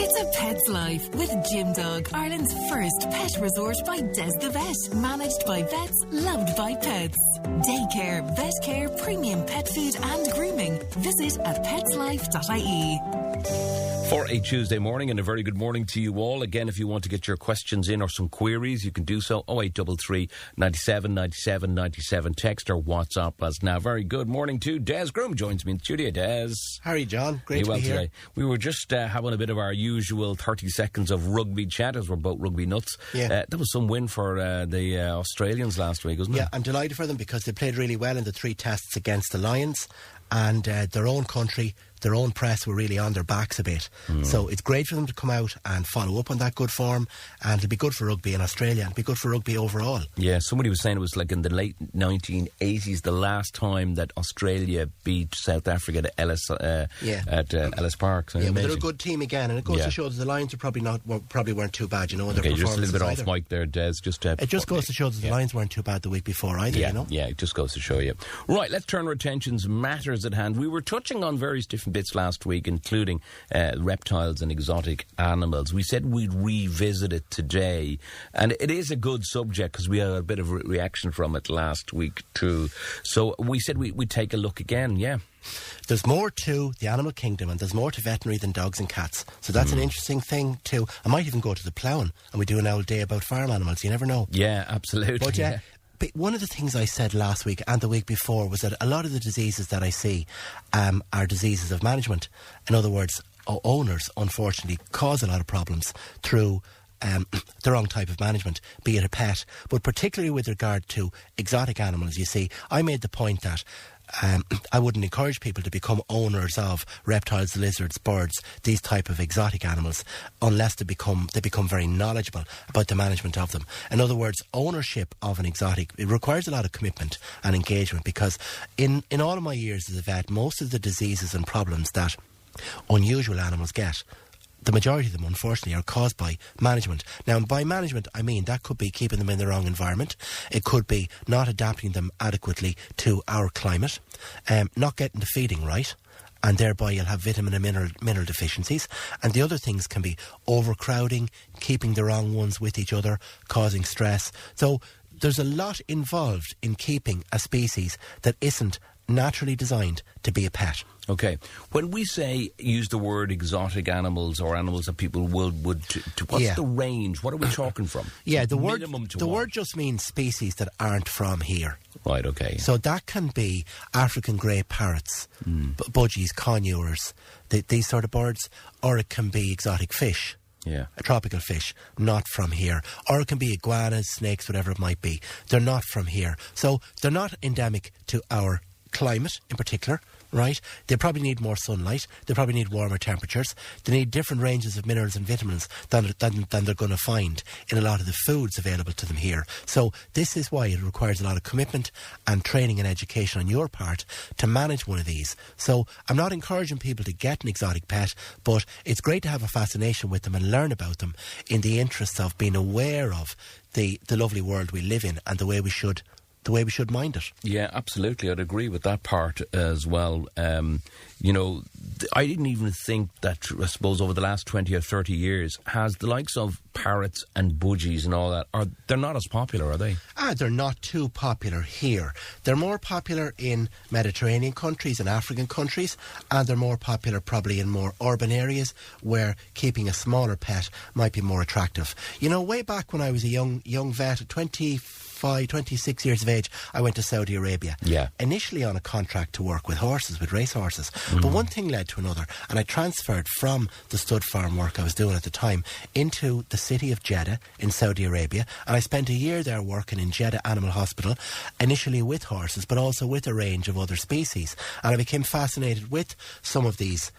It's a pet's life with Gym Dog, Ireland's first pet resort by Des the Vet. Managed by vets, loved by pets. Daycare, vet care, premium pet food and grooming. Visit at petslife.ie. For a Tuesday morning, and a very good morning to you all. Again, if you want to get your questions in or some queries, you can do so. 0833 97 97 97. Text or WhatsApp us now. Very good morning to Des Groom. Joins me in the studio. Des. How are you, John? Great to be here. Today. We were just having a bit of our usual 30 seconds of rugby chat, as we're both rugby nuts. Yeah. That was some win for the Australians last week, wasn't it? Yeah, I'm delighted for them because they played really well in the 3 tests against the Lions, and their own country, their own press were really on their backs a bit. So it's great for them to come out and follow up on that good form, and it'll be good for rugby in Australia, and it'll be good for rugby overall. Yeah, somebody was saying it was like in the late 1980s, the last time that Australia beat South Africa at Ellis Park. So yeah, but they're a good team again, and it goes to show that the Lions are probably weren't too bad, you know. In their just a little bit either. off mic there, Des. It just goes to show that the Lions weren't too bad the week before either, you know. Yeah, it just goes to show you. Right, let's turn our attentions matters at hand. We were touching on various different bits last week, including reptiles and exotic animals. We said we'd revisit it today, and it is a good subject because we had a bit of a reaction from it last week too. So we said we'd take a look again, yeah. There's more to the animal kingdom, and there's more to veterinary than dogs and cats. So that's an interesting thing too. I might even go to the ploughing, and we do an old day about farm animals. You never know. Yeah, absolutely. But but one of the things I said last week and the week before was that a lot of the diseases that I see are diseases of management. In other words, owners, unfortunately, cause a lot of problems through the wrong type of management, be it a pet. But particularly with regard to exotic animals, you see, I made the point that I wouldn't encourage people to become owners of reptiles, lizards, birds, these type of exotic animals, unless they become very knowledgeable about the management of them. In other words, ownership of an exotic, it requires a lot of commitment and engagement, because in all of my years as a vet, most of the diseases and problems that unusual animals get, the majority of them, unfortunately, are caused by management. Now, by management, I mean that could be keeping them in the wrong environment. It could be not adapting them adequately to our climate, not getting the feeding right, and thereby you'll have vitamin and mineral deficiencies. And the other things can be overcrowding, keeping the wrong ones with each other, causing stress. So there's a lot involved in keeping a species that isn't naturally designed to be a pet. Okay. When we use the word exotic animals or animals that people would what's the range? What are we talking from? Yeah, the word just means species that aren't from here. Right, okay. So that can be African grey parrots, budgies, conures, these sort of birds, or it can be exotic fish. Yeah. A tropical fish, not from here. Or it can be iguanas, snakes, whatever it might be. They're not from here. So they're not endemic to our climate in particular, right? They probably need more sunlight. They probably need warmer temperatures. They need different ranges of minerals and vitamins than they're going to find in a lot of the foods available to them here. So this is why it requires a lot of commitment and training and education on your part to manage one of these. So I'm not encouraging people to get an exotic pet, but it's great to have a fascination with them and learn about them in the interests of being aware of the lovely world we live in and the way we should mind it. Yeah, absolutely. I'd agree with that part as well. I didn't even think that, I suppose, over the last 20 or 30 years, has the likes of parrots and budgies and all that, they're not as popular, are they? They're not too popular here. They're more popular in Mediterranean countries and African countries, and they're more popular probably in more urban areas where keeping a smaller pet might be more attractive. You know, way back when I was a young vet at 26 years of age, I went to Saudi Arabia. Yeah. Initially on a contract to work with horses, with race horses. But one thing led to another, and I transferred from the stud farm work I was doing at the time into the city of Jeddah in Saudi Arabia, and I spent a year there working in Jeddah Animal Hospital, initially with horses, but also with a range of other species. And I became fascinated with some of these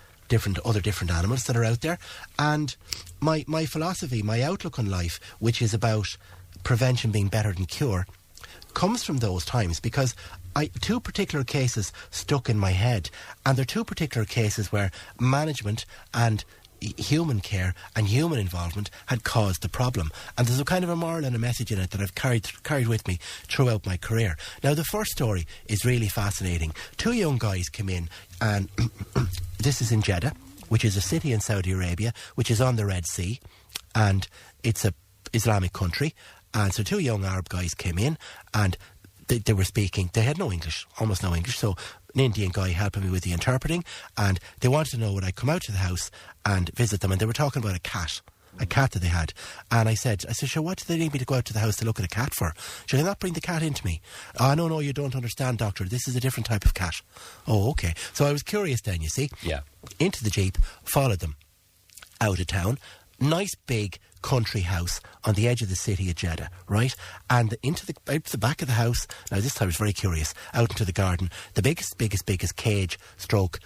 other different animals that are out there. And my philosophy, my outlook on life, which is about prevention being better than cure, comes from those times, because two particular cases stuck in my head, and they're two particular cases where management and human care and human involvement had caused the problem. And there's a kind of a moral and a message in it that I've carried with me throughout my career. Now, the first story is really fascinating. Two young guys came in, and this is in Jeddah, which is a city in Saudi Arabia, which is on the Red Sea, and it's a Islamic country. And so 2 young Arab guys came in, and they were speaking. They had no English, almost no English. So an Indian guy helping me with the interpreting, and they wanted to know would I come out to the house and visit them. And they were talking about a cat that they had. And I said, sure, what do they need me to go out to the house to look at a cat for? Should I not bring the cat into me? Oh, no, you don't understand, doctor. This is a different type of cat. Oh, okay. So I was curious then, you see. Yeah. Into the Jeep, followed them out of town. Nice big country house on the edge of the city of Jeddah, right? And out to the back of the house, now this time I was very curious, out into the garden, the biggest cage stroke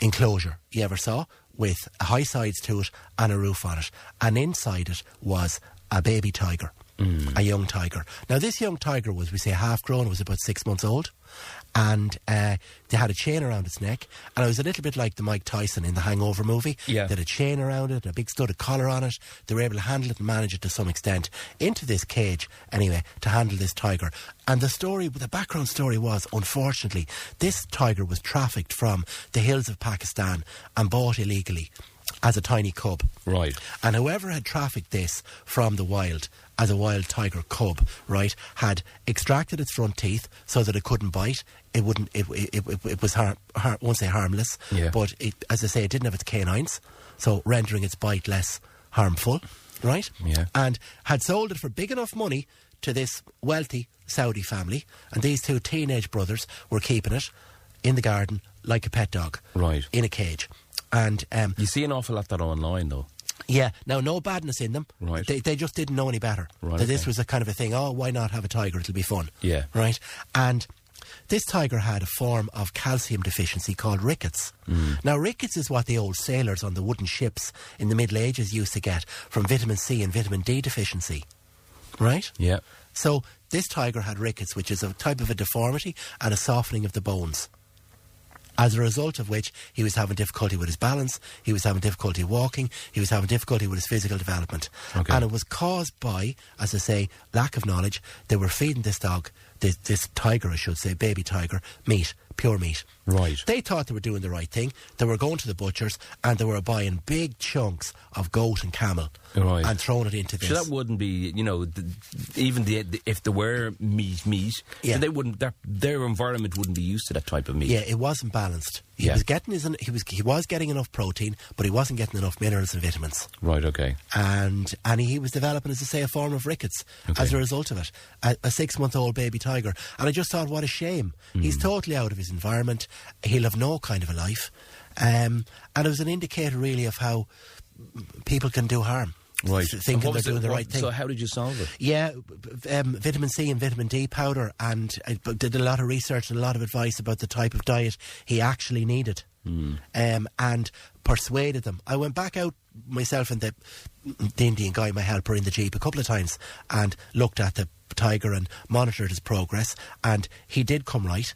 enclosure you ever saw, with high sides to it and a roof on it. And inside it was a baby tiger, a young tiger. Now this young tiger was, we say, half grown, it was about 6 months old. And they had a chain around its neck, and it was a little bit like the Mike Tyson in the Hangover movie. Yeah. They had a chain around it, a big studded collar on it. They were able to handle it and manage it to some extent into this cage, anyway, to handle this tiger. And the background story was, unfortunately, this tiger was trafficked from the hills of Pakistan and bought illegally as a tiny cub. Right. And whoever had trafficked this from the wild as a wild tiger cub, right, had extracted its front teeth so that it couldn't bite. It was won't say harmless, yeah. but as I say, it didn't have its canines, so rendering its bite less harmful, right? Yeah. And had sold it for big enough money to this wealthy Saudi family, and these 2 teenage brothers were keeping it in the garden like a pet dog, right, in a cage. And you see an awful lot of that online, though. Yeah, now no badness in them. Right. They just didn't know any better. Right, that this okay. was a kind of a thing, why not have a tiger, it'll be fun. Yeah. Right? And this tiger had a form of calcium deficiency called rickets. Now rickets is what the old sailors on the wooden ships in the Middle Ages used to get from vitamin C and vitamin D deficiency. Right? Yeah. So this tiger had rickets, which is a type of a deformity and a softening of the bones. As a result of which, he was having difficulty with his balance, he was having difficulty walking, he was having difficulty with his physical development. Okay. And it was caused by, as I say, lack of knowledge. They were feeding this dog, this tiger, I should say, baby tiger, meat, pure meat. Right. They thought they were doing the right thing. They were going to the butchers and they were buying big chunks of goat and camel, right, and throwing it into this. So that wouldn't be, even if there were meat, yeah, they wouldn't. Their environment wouldn't be used to that type of meat. Yeah, it wasn't balanced. He was getting enough protein, but he wasn't getting enough minerals and vitamins. Right. Okay. And he was developing, as I say, a form of rickets as a result of it. A 6-month-old baby tiger. And I just thought, what a shame. He's totally out of his environment. He'll have no kind of a life. And it was an indicator, really, of how people can do harm. Right. Thinking they're doing the right thing. So how did you solve it? Yeah, vitamin C and vitamin D powder, and I did a lot of research and a lot of advice about the type of diet he actually needed, and persuaded them. I went back out myself and the Indian guy, my helper, in the Jeep a couple of times and looked at the tiger and monitored his progress, and he did come right.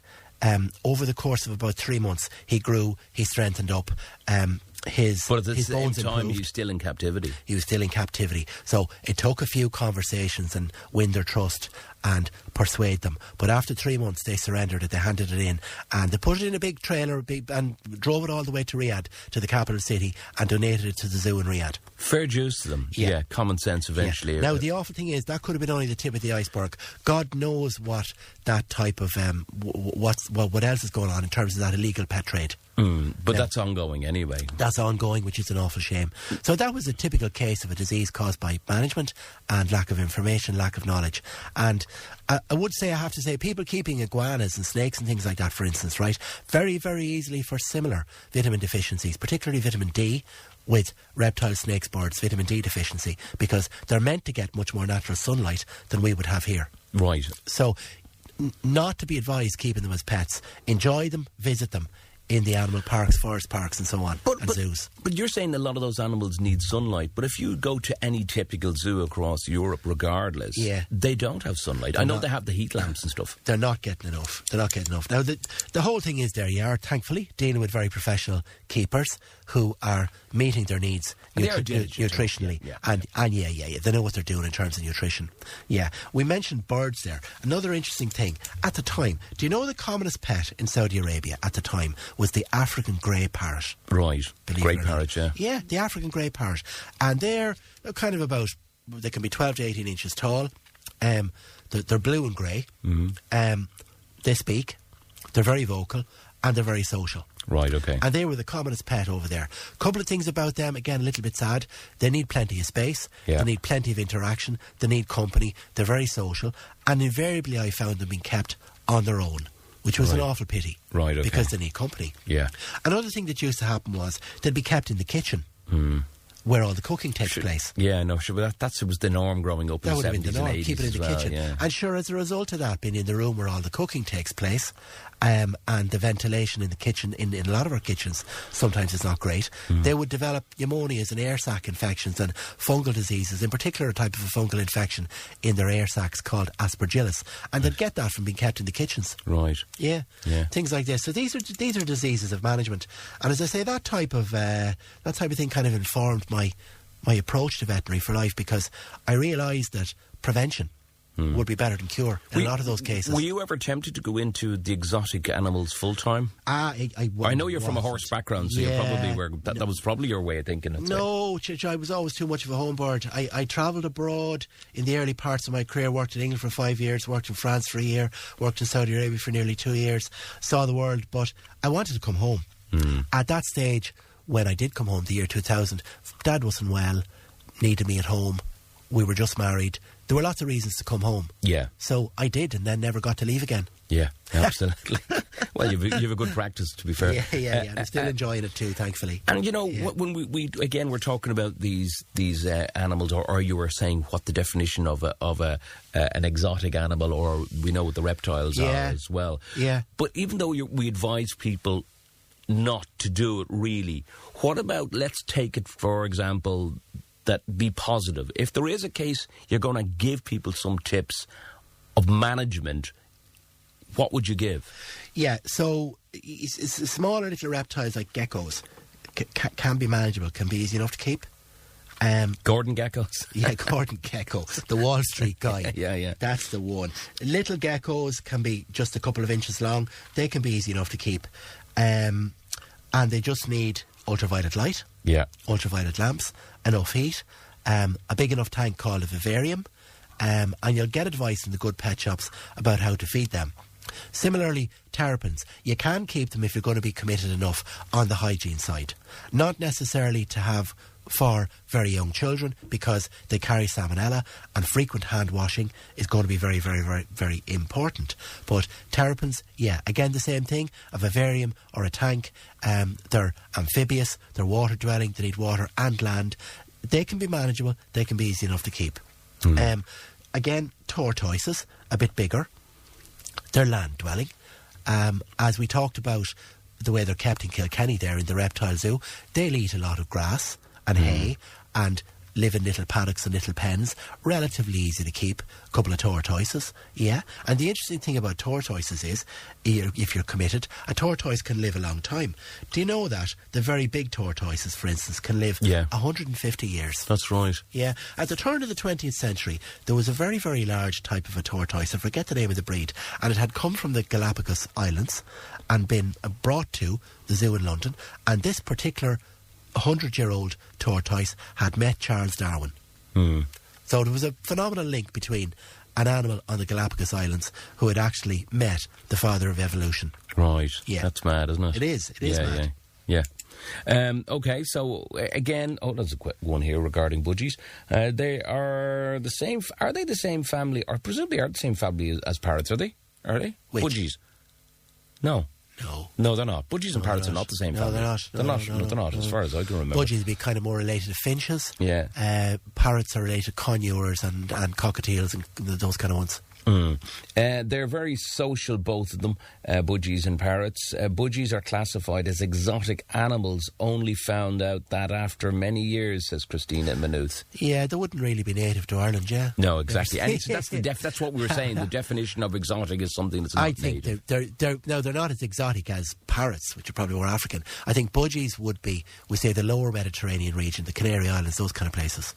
Over the course of about 3 months, he grew, he strengthened up. But at the same time, he was still in captivity. He was still in captivity. So it took a few conversations and win their trust and persuade them. But after 3 months, they surrendered it. They handed it in, and they put it in a big trailer and drove it all the way to Riyadh, to the capital city, and donated it to the zoo in Riyadh. Fair dues to them. Yeah, common sense eventually. Yeah. Now, the awful thing is, that could have been only the tip of the iceberg. God knows what that type of what else is going on in terms of that illegal pet trade. But that's ongoing anyway. That's ongoing, which is an awful shame. So that was a typical case of a disease caused by management and lack of information, lack of knowledge. And I have to say, people keeping iguanas and snakes and things like that, for instance, right, very, very easily for similar vitamin deficiencies, particularly vitamin D, with reptiles, snakes, birds, vitamin D deficiency, because they're meant to get much more natural sunlight than we would have here. Right. So not to be advised keeping them as pets. Enjoy them, visit them in the animal parks, forest parks and so on, and zoos. But you're saying a lot of those animals need sunlight, but if you go to any typical zoo across Europe, regardless, they don't have sunlight. I know they have the heat lamps and stuff. They're not getting enough. Now, the whole thing is, there you are, thankfully, dealing with very professional keepers who are meeting their needs nutritionally. And they know what they're doing in terms of nutrition. Yeah. We mentioned birds there. Another interesting thing, at the time, do you know the commonest pet in Saudi Arabia at the time was the African grey parrot. Right. Believe Grey it or not. parrot, yeah. Yeah, the African grey parrot. And they're kind of about, they can be 12 to 18 inches tall. They're blue and grey. They speak. They're very vocal. And they're very social. Right, okay. And they were the commonest pet over there. Couple of things about them, again, a little bit sad. They need plenty of space. Yeah. They need plenty of interaction. They need company. They're very social. And invariably I found them being kept on their own, which was an awful pity. Right, okay. Because they need company. Yeah. Another thing that used to happen was they'd be kept in the kitchen. Where all the cooking takes place. Yeah, no, sure, but that was the norm growing up in That the would have been 70s the norm, and 80s keep it in the as well, kitchen. yeah. And sure, as a result of that, being in the room where all the cooking takes place, and the ventilation in the kitchen, in a lot of our kitchens, sometimes it's not great, they would develop pneumonias and air sac infections and fungal diseases, in particular a type of a fungal infection in their air sacs called aspergillus. And they'd get that from being kept in the kitchens. Right. Yeah. Yeah. Things like this. So these are diseases of management. And as I say, that type of thing kind of informed my approach to veterinary for life, because I realised that prevention would be better than cure in a lot of those cases. Were you ever tempted to go into the exotic animals full time? I know you're from a horse background, so you probably were. That was probably your way of thinking. No, I was always too much of a homebird. I travelled abroad in the early parts of my career, worked in England for 5 years, worked in France for a year, worked in Saudi Arabia for nearly 2 years, saw the world, but I wanted to come home. At that stage, when I did come home, the year 2000, Dad wasn't well, needed me at home, we were just married. There were lots of reasons to come home. Yeah. So I did, and then never got to leave again. Yeah, absolutely. Well, you've a good practice, to be fair. Yeah. I'm still enjoying it too, thankfully. And you know, when we again we're talking about these animals, or you were saying what the definition of an exotic animal, or we know what the reptiles are as well. Yeah. But even though we advise people not to do it, really, what about, let's take it for example, that be positive. If there is a case you're going to give people some tips of management, what would you give? Yeah, so smaller little reptiles like geckos can be manageable, can be easy enough to keep. Gordon geckos? Yeah, Gordon gecko, the Wall Street guy. Yeah. That's the one. Little geckos can be just a couple of inches long. They can be easy enough to keep. And they just need ultraviolet light, ultraviolet lamps, enough heat, a big enough tank called a vivarium, and you'll get advice in the good pet shops about how to feed them. Similarly, terrapins, you can keep them if you're going to be committed enough on the hygiene side. Not necessarily to have for very young children, because they carry salmonella, and frequent hand washing is going to be very, very, very, very important. But terrapins, again the same thing, a vivarium or a tank. They're amphibious, they're water dwelling, they need water and land. They can be manageable, they can be easy enough to keep. Again, tortoises, a bit bigger, they're land dwelling. As we talked about the way they're kept in Kilkenny there in the reptile zoo, they'll eat a lot of grass and hay and live in little paddocks and little pens. Relatively easy to keep. A couple of tortoises, And the interesting thing about tortoises is, if you're committed, a tortoise can live a long time. Do you know that the very big tortoises, for instance, can live 150 years? That's right. Yeah. At the turn of the 20th century, there was a very, very large type of a tortoise. I forget the name of the breed. And it had come from the Galapagos Islands and been brought to the zoo in London. And this particular 100-year-old tortoise had met Charles Darwin. So there was a phenomenal link between an animal on the Galapagos Islands who had actually met the father of evolution. Right. Yeah. That's mad, isn't it? It is mad. Yeah. Okay, so again, there's a quick one here regarding budgies. They are the same. Are they the same family, or presumably are the same family as parrots? Are they? Which? Budgies? No. No, they're not. Budgies and parrots are not the same family. They're not. They're not, as far as I can remember. Budgies would be kind of more related to finches. Yeah. Parrots are related to conures and cockatiels and those kind of ones. They're very social, both of them, budgies and parrots. Budgies are classified as exotic animals, only found out that after many years, says Christina Maynooth. Yeah, they wouldn't really be native to Ireland, No, exactly. And that's what we were saying. The definition of exotic is something that's not native. They're not as exotic as parrots, which are probably more African. I think budgies would be, we say, the lower Mediterranean region, the Canary Islands, those kind of places.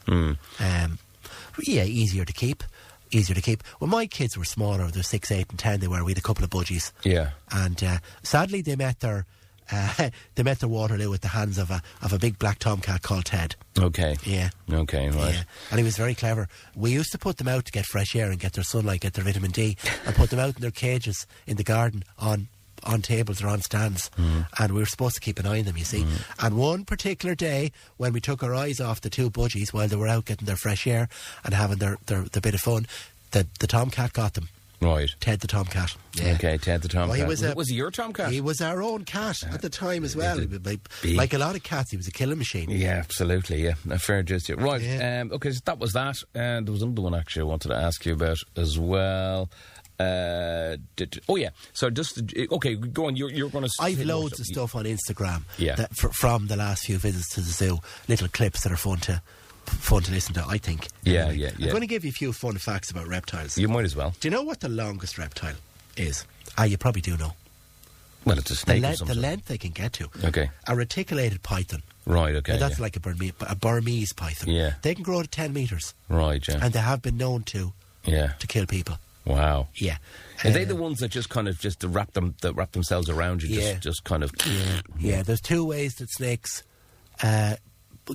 Easier to keep. When my kids were smaller, they're 6, 8 and 10, we had a couple of budgies. Yeah. And sadly they met their they met their Waterloo at the hands of a big black tomcat called Ted. Okay. Yeah. Okay, right. Yeah. And he was very clever. We used to put them out to get fresh air and get their sunlight, get their vitamin D, and put them out in their cages in the garden on tables or on stands, and we were supposed to keep an eye on them, you see. And one particular day, when we took our eyes off the two budgies while they were out getting their fresh air and having their bit of fun, the tomcat got them. Right. Ted the tomcat. Yeah. Okay, Ted the tomcat. Well, was he your tomcat? He was our own cat at the time as well. Like a lot of cats, he was a killing machine. Yeah, absolutely, yeah. A fair gist. Right, Yeah. Okay, so that was that. There was another one actually I wanted to ask you about as well. So just okay, go on. You're going to. I've loads of stuff on Instagram. Yeah. That from the last few visits to the zoo, little clips that are fun to listen to. I think. Yeah, Anyway, yeah. I'm going to give you a few fun facts about reptiles. You might as well. Do you know what the longest reptile is? You probably do know. Well, it's a snake or The something. length they can get to. Okay. A reticulated python. Right. Okay. Now, that's yeah. like a Burmese python. Yeah. They can grow to 10 metres. Right. Yeah. And they have been known to kill people. Wow. Yeah. Are they the ones that just kind of just wrap themselves around you? Yeah. Just kind of. Yeah. There's two ways that snakes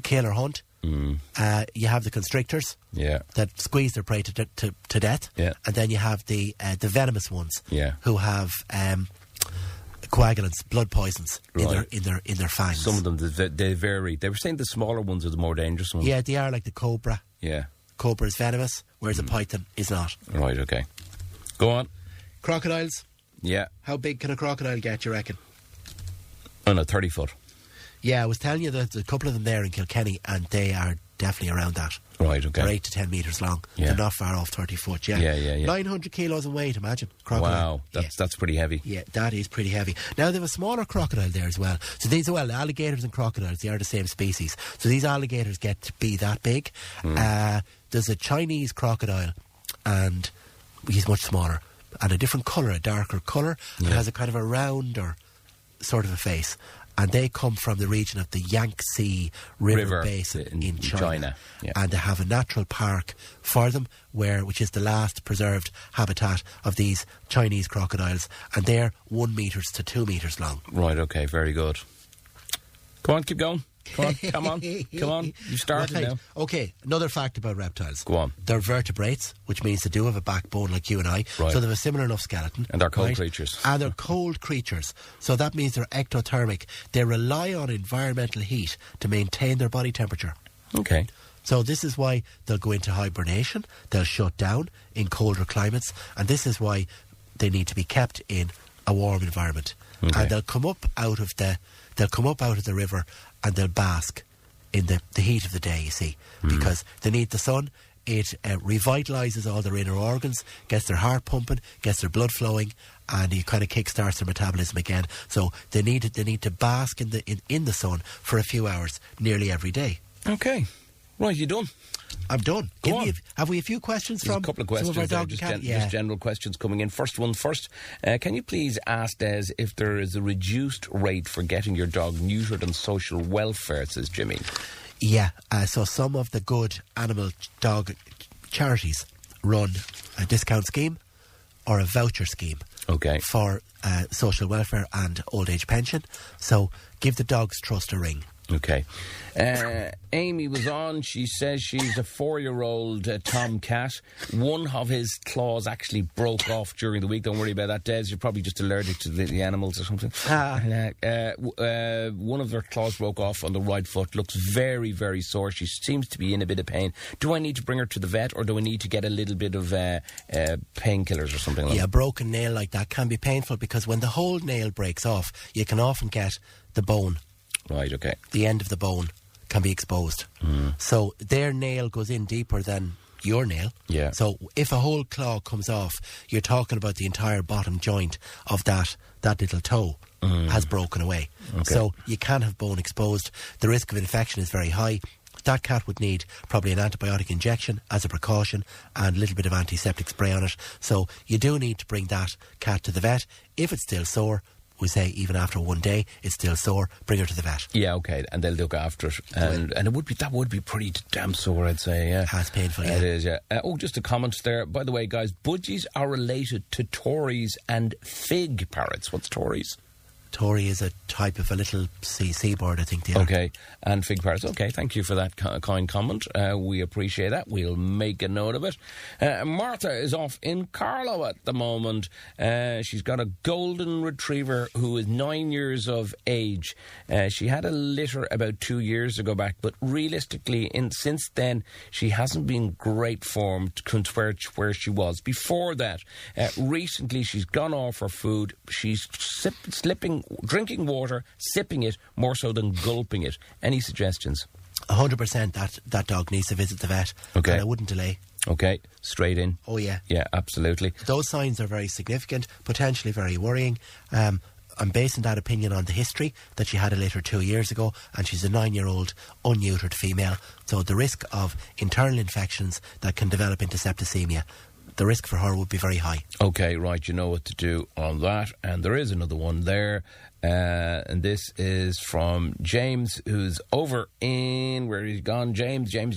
kill or hunt. You have the constrictors. Yeah. That squeeze their prey to death. Yeah. And then you have the venomous ones. Yeah. Who have coagulants, blood poisons Right. in their fangs. Some of them they vary. They were saying the smaller ones are the more dangerous ones. Yeah, they are like the cobra. Yeah. Cobra is venomous, whereas a python is not. Right. Okay. Go on. Crocodiles. Yeah. How big can a crocodile get, you reckon? Oh no, 30 foot. Yeah, I was telling you that there's a couple of them there in Kilkenny, and they are definitely around that. Right. Okay. They're 8 to 10 metres long. Yeah. They're not far off 30 foot, yeah. Yeah. 900 kilos in weight, imagine. Crocodile. Wow, that's pretty heavy. Yeah, that is pretty heavy. Now, they have a smaller crocodile there as well. So these are, alligators and crocodiles, they are the same species. So these alligators get to be that big. There's a Chinese crocodile, and he's much smaller, and a different colour, a darker colour, and has a kind of a rounder sort of a face. And they come from the region of the Yangtze River Basin in China. Yeah. And they have a natural park for them, which is the last preserved habitat of these Chinese crocodiles. And they're 1 metres to 2 metres long. Right, okay, very good. Go on, keep going. Come on. You started now. Okay, another fact about reptiles. Go on. They're vertebrates, which means they do have a backbone like you and I. Right. So they have a similar enough skeleton. And they're cold creatures. And they're cold creatures. So that means they're ectothermic. They rely on environmental heat to maintain their body temperature. Okay. So this is why they'll go into hibernation. They'll shut down in colder climates. And this is why they need to be kept in a warm environment. Okay. And they'll come up out of the river, and they'll bask in the heat of the day, you see, because they need the sun. It revitalises all their inner organs, gets their heart pumping, gets their blood flowing, and it kind of kickstarts their metabolism again. So they need to bask in the sun for a few hours nearly every day. Okay. Right, you done? I'm done. Go on. Have we a few questions There's from a couple of some questions of our there, dog just, and cat? just general questions coming in. First one first. Can you please ask Des if there is a reduced rate for getting your dog neutered on social welfare, says Jimmy. Yeah, so some of the good animal dog charities run a discount scheme or a voucher scheme. Okay. For social welfare and old age pension. So give the Dogs Trust a ring. Okay. Amy was on. She says she's a 4-year-old tomcat. One of his claws actually broke off during the week. Don't worry about that, Des. You're probably just allergic to the animals or something. One of her claws broke off on the right foot. Looks very, very sore. She seems to be in a bit of pain. Do I need to bring her to the vet, or do I need to get a little bit of painkillers or something like that? Yeah, a broken nail like that can be painful, because when the whole nail breaks off, you can often get the bone. Right, okay. The end of the bone can be exposed. So their nail goes in deeper than your nail. Yeah. So if a whole claw comes off, you're talking about the entire bottom joint of that little toe has broken away. Okay. So you can have bone exposed. The risk of infection is very high. That cat would need probably an antibiotic injection as a precaution and a little bit of antiseptic spray on it. So you do need to bring that cat to the vet. If it's still sore, we say even after 1 day it's still sore, bring her to the vet. Yeah, okay, and they'll look after it, and that would be pretty damn sore, I'd say. Yeah, that's painful. Yeah, it is. Yeah. Just a comment there. By the way, guys, budgies are related to Tories and fig parrots. What's Tories? Tory is a type of a little seabird, I think they are. Okay, and fig parrots. Okay, thank you for that kind comment. We appreciate that. We'll make a note of it. Martha is off in Carlow at the moment. She's got a golden retriever who is 9 years of age. She had a litter about 2 years ago back, but realistically, since then, she hasn't been great form compared to where she was before that. Recently, she's gone off her food. She's drinking water, sipping it, more so than gulping it. Any suggestions? 100% that dog needs to visit the vet. Okay. And I wouldn't delay. Okay, straight in. Oh, yeah. Yeah, absolutely. Those signs are very significant, potentially very worrying. I'm basing that opinion on the history that she had a litter 2 years ago, and she's a 9-year-old unneutered female. So the risk of internal infections that can develop into septicemia, the risk for her would be very high. Okay, right, you know what to do on that. And there is another one there. And this is from James, who's over in... Where he's gone? James in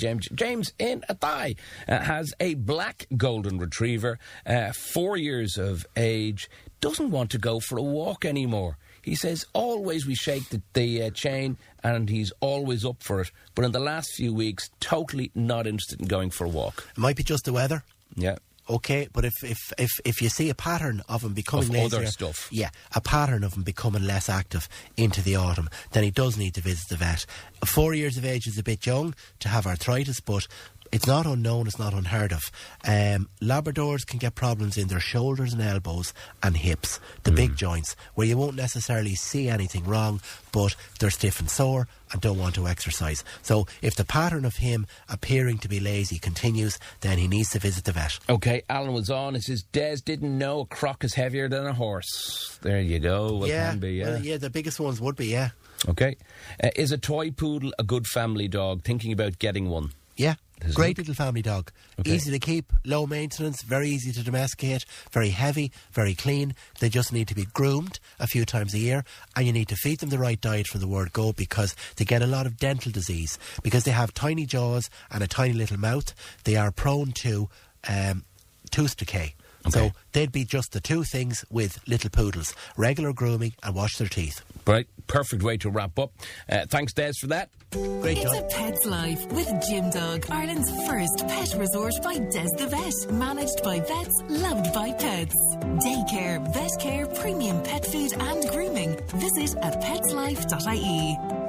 Athy. Has a black golden retriever, 4 years of age, doesn't want to go for a walk anymore. He says, always we shake the chain, and he's always up for it. But in the last few weeks, totally not interested in going for a walk. It might be just the weather. Yeah. Okay, but if you see a pattern of him becoming lazier, other stuff, yeah, a pattern of him becoming less active into the autumn, then he does need to visit the vet. 4 years of age is a bit young to have arthritis, but it's not unknown, it's not unheard of. Labradors can get problems in their shoulders and elbows and hips, the big joints, where you won't necessarily see anything wrong, but they're stiff and sore and don't want to exercise. So if the pattern of him appearing to be lazy continues, then he needs to visit the vet. Okay, Alan was on. It says, Des didn't know a croc is heavier than a horse. There you go. It can be, yeah. Well, yeah, the biggest ones would be, yeah. Okay. Is a toy poodle a good family dog? Thinking about getting one. Yeah. Great little family dog. Okay. Easy to keep, low maintenance, very easy to domesticate, very heavy, very clean. They just need to be groomed a few times a year, and you need to feed them the right diet from the word go, because they get a lot of dental disease. Because they have tiny jaws and a tiny little mouth, they are prone to tooth decay. Okay. So they'd be just the two things with little poodles: regular grooming and wash their teeth. Right, perfect way to wrap up. Thanks, Des, for that. Great job. It's a pet's life with Jim Dog, Ireland's first pet resort by Des the Vet. Managed by vets, loved by pets. Daycare, vet care, premium pet food and grooming. Visit at petslife.ie.